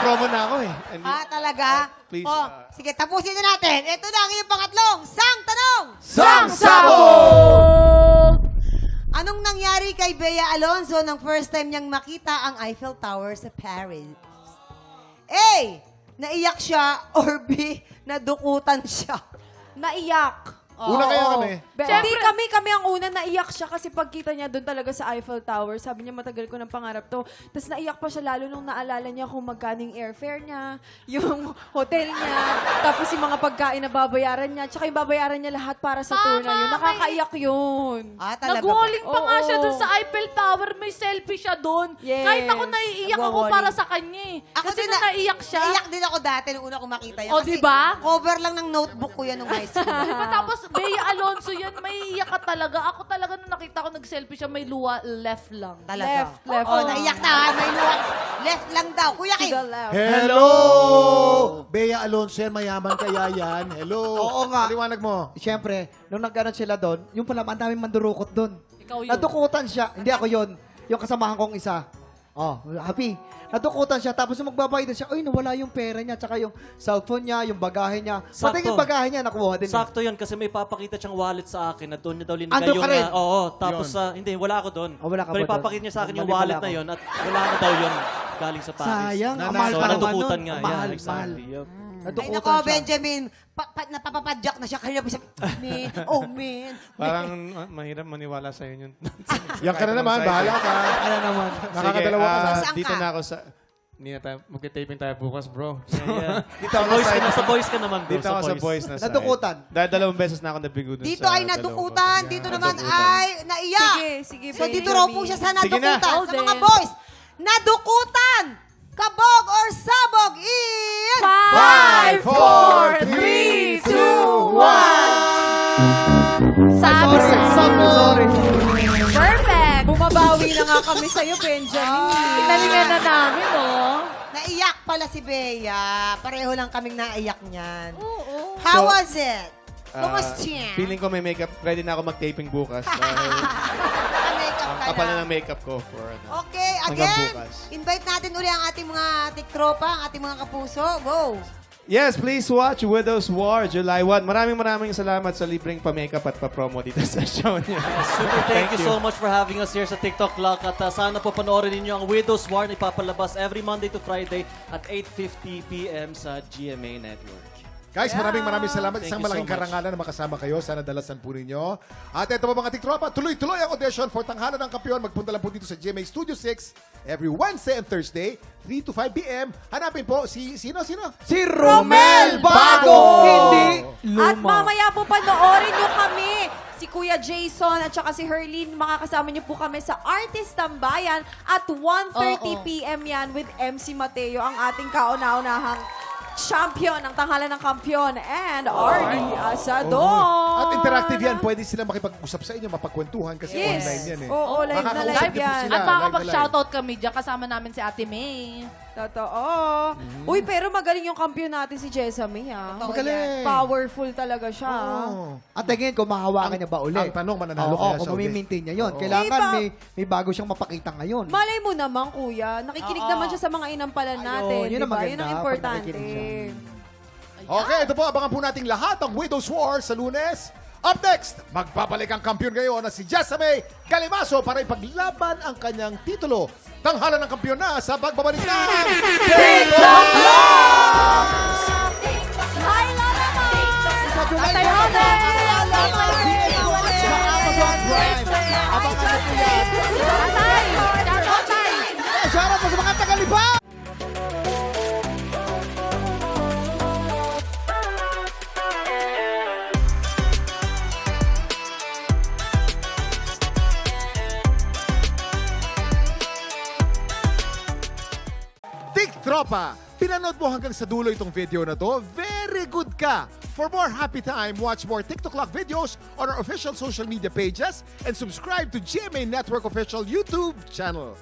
promo na ako eh. Talaga? Please, Oh, sige, tapusin na natin. Ito na ang iyong pangatlong sang tanong. Sabog! Anong nangyari kay Bea Alonzo nang first time niyang makita ang Eiffel Tower sa Paris? A. Naiyak siya or B. Nadukutan siya? Naiyak. Una kaya kami. Hindi kami ang una naiyak siya kasi pagkita niya doon talaga sa Eiffel Tower, sabi niya matagal ko ng pangarap to. Tapos naiyak pa siya lalo nung naalala niya kung magkaning airfare niya, yung hotel niya, tapos yung mga pagkain na babayaran niya, tsaka yung babayaran niya lahat para sa tour na yun. Nakakaiyak yun. Talaga Nag-walling pa nga Oo. siya doon sa Eiffel Tower. May selfie siya doon. Yes. Kahit ako naiiyak ako Nagwa-walling. para sa kanya eh. Kasi nung naiyak siya. Naiyak din ako dati nung una ko makita yan. O, Kasi diba? cover lang ng notebook ko yan nung high school. Diba? Tapos Bea Alonzo yan, may iyak ka talaga. Ako talaga nung nakita ko nag-selfie siya, may luha left lang. Talaga. Left. Oh, naiyak na. May luwag. Left lang daw. Kuya To Kim. the left. Hello! Bea Alonso yan, mayaman kaya yan. Hello! Oo nga. Paliwanag mo. Siyempre, nung nagkaroon sila doon, yung pala, ang daming mandurukot doon. Ikaw yun. Nadukutan siya. Hindi ako yun. Yung kasamahan kong isa. Oh, happy. Nadukutan siya. Tapos nung magbabayad na siya, ay, nawala yung pera niya. Tsaka yung cellphone niya, yung bagahe niya. Pati Sakto. yung bagahe niya, nakuha din. Sakto yun kasi may papakita siyang wallet sa akin na doon niya daw linagay Andun yung... ka rin? oo, tapos hindi, wala ako doon. Wala ka Pero ba doon? ipapakita niya sa akin yung Mali pala wallet ako. na yun at wala na daw yun galing sa Paris. Sayang. Ang Nanay. mahal So, pa naman nadukutan nun. nga. Ang mahal, Yeah, mahal. exactly. Yep. Ay Nadukutan nako, siya. Benjamin. Napapapadyak na siya. Kanina pa siya, man, oh man. Parang mahirap maniwala sa inyo yun. Yan ka na naman, bahala ka. Ano naman? Nakakadalawa ka na. Saan Dito ka? na ako sa... Hindi na tayo, magte-taping tayo bukas, bro. Yeah. Dito Sa ako boys sa... ka na, sa boys ka naman, bro. Dito ako sa boys na side. Nadukutan. Dahil 2 beses na ako nabigo dun Dito sa ay nadukutan. dalawang Dito bago. naman Nadukutan. ay naiyak. Sige, So Benjamin. dito raw po siya sa Sige na. nadukutan. Sa Hold mga it. boys, nadukutan, kabog or sabog in... 5, 4, 3, 2, 1. Sorry. Perfect! Bumabawi na nga kami sa'yo, Benjamin. Pinalingan na namin, oh. Naiyak pala si Bea. Pareho lang kaming naiyak niyan. Oo. How So, was it? Kumusta? Feeling ko may makeup. Ready na ako mag-taping bukas. Dahil Makeup ang ka kapal na. na ng makeup ko for Okay, hanggang again, bukas. invite natin uli ang ating mga tiktropa, ang ating mga kapuso. Go! Yes, please watch Widow's War, July 1. Maraming salamat sa libreng pa-makeup at pa-promo dito sa show niya. Super thank you so much for having us here sa TikTok Clock at sana po panoorin ninyo ang Widow's War na ipapalabas every Monday to Friday at 8:50 p.m. sa GMA Network. Guys, maraming salamat. Thank Isang you so malaking much. karangalan na makasama kayo. Sana dalasan po ninyo. At ito po mga tiktropa, tuloy-tuloy ang audition for Tanghalan ng Kampiyon. Magpunta lang po dito sa GMA Studio 6 every Wednesday and Thursday, 3 to 5 p.m. Hanapin po sino? Si Romel Bago! Hindi At luma. mamaya po panoorin nyo kami. Si Kuya Jason at saka si Herlene, makakasama niyo po kami sa Artist Tambayan at 1:30 p.m. yan with MC Mateo, ang ating kauna-unahang champion ng Tanghalan ng Kampiyon and RD Asador. At interactive yan. Pwede sila makipag-usap sa inyo, mapagkwentuhan kasi Yes. online yan eh. Oo, live na Makakausap live niyo po yan. sila. At live na makakapag-shoutout kami dyan. Kasama namin si Ate May. Totoo. Uy, pero magaling yung kampiyon natin si Jessamy, ha? Totoo Magaling. Powerful talaga siya. Oo. At tingin ko, mahawakan niya ba uli? Ang tanong, mananalo Oo, kaya kung siya uli? mamimaintain niya yun. Oo. Kailangan Eh, may bago siyang mapakita ngayon. Malay mo naman, kuya. Nakikinig naman siya sa mga inampalan natin. yun ang diba? maganda, Yun ang pag importante. nakikinig siya. Okay, ito po, abangan po nating lahat ang Widow's War sa Lunes. Up next, magbabalik ang kampiyon ngayon na si Jessamy Galimaso para ipaglaban ang kanyang titulo. Tanghalan ng kampiyon na sa pagbabalik ng TikTok Hi, Lola Mars! Sa July Tatay 1, Oden! sa Amazon Prime. Abangan niyo po yan. Tatay! Tatay! Shoutout po sa mga tagaliba! Tiktropa, pinanood mo hanggang sa dulo itong video na to. Very good ka! For more happy time, watch more TikTok Clock videos on our official social media pages and subscribe to GMA Network official YouTube channel.